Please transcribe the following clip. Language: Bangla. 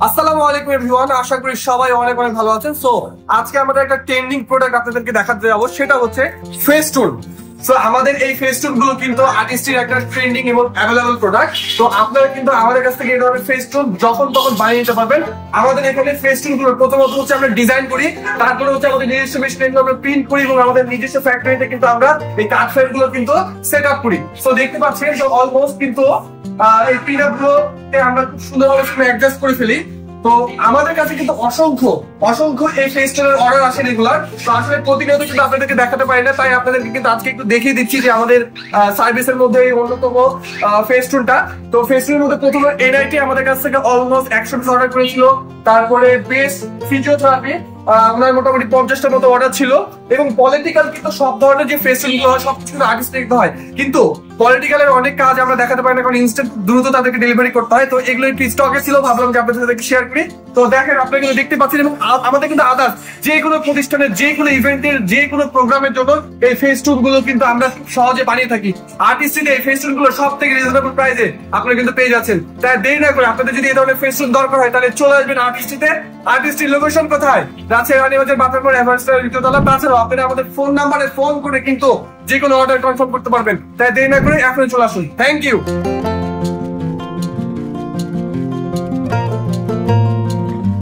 আসসালামু আলাইকুম এভরিওয়ান, আশা করি সবাই অনেক অনেক ভালো আছেন। সো আজকে আমাদের একটা ট্রেন্ডিং প্রোডাক্ট আপনাদেরকে দেখাতে যাবো, সেটা হচ্ছে ফেস্টুন। সো আমাদের এই ফেস্টুন গুলো কিন্তু আর্টিস্টের একটা ট্রেন্ডিং এবং অ্যাভেলেবল প্রোডাক্ট। তো আপনারা কিন্তু আমাদের কাছ থেকে এই ধরনের ফেস্টুন যখন তখন বানিয়ে নিতে পারবেন। আমাদের এখানে ফেস্টুন গুলো প্রথমত হচ্ছে আমরা ডিজাইন করি, তারপরে হচ্ছে আমাদের নিজস্ব মেশিনে আমরা প্রিন্ট করি এবং আমাদের নিজস্ব ফ্যাক্টরিতে কিন্তু আমরা এই কাঠ ফ্রেম গুলো কিন্তু সেট আপ করি। সো দেখতে পাচ্ছেন অলমোস্ট কিন্তু এই পিন আপ গুলোতে আমরা খুব সুন্দরভাবে অ্যাডজাস্ট করে ফেলি। তো আমাদের কাছে কিন্তু অসংখ্য অসংখ্য এই ফেস্টুনের অর্ডার আসে রেগুলার। তো আসলে প্রতিনিয়ত কিন্তু আপনাদেরকে দেখাতে পারি না, তাই আপনাদেরকে কিন্তু আজকে একটু দেখিয়ে দিচ্ছি যে আমাদের সার্ভিসের মধ্যে এই অন্যতম ফেস্টুনটা। তো ফেস্টুনের মধ্যে প্রথমে এনআইটি আমাদের কাছ থেকে অলমোস্ট 100 পিস অর্ডার করেছিল। তারপরে বেস্ট ফিজিওথেরাপি ওনার মোটামুটি 50টার মতো অর্ডার ছিল। এবং পলিটিক্যাল কিন্তু সব ধরনের যে ফেস্টুন গুলো হয় সবকিছু কিন্তু আগে দেখতে হয়, কিন্তু পলিটিক্যালের অনেক কাজ আমরা দেখাতে পারি না, কারণ ইনস্ট্যান্ট দ্রুত তাদেরকে ডেলিভারি করতে হয়। তো এগুলো একটু স্টকে ছিল, ভাবলাম যে আপনাদের সাথে শেয়ার করি। তো দেখেন, আপনারা কিন্তু দেখতে পাচ্ছেন এবং আমাদের কিন্তু আদার্স যে কোনো প্রতিষ্ঠানের যে কোনো ইভেন্টের যে কোনো প্রোগ্রামের জন্য এই ফেস্টুন গুলো কিন্তু আমরা সহজে বানিয়ে থাকি। আর্টিস্টে এই ফেস্টুন গুলো সব থেকে রিজনেবল প্রাইসে আপনারা কিন্তু পেয়ে যাচ্ছেন। তাই দেরি না করে আপনাদের যদি এই ধরনের ফেস্টুন দরকার হয় তাহলে চলে আসবেন আর্টিস্টে। আর্টিস্টের লোকেশন কোথায়? রাজশাহী রানীগঞ্জের বাতারপুর এভারেস্টের দ্বিতীয়তলা। তাছাড়াও আপনারা আমাদের ফোন নাম্বারে ফোন করে কিন্তু যে কোনো অর্ডার কনফার্ম করতে পারবেন। তাই দেরি না করে এখন চলে আসুন। Thank you.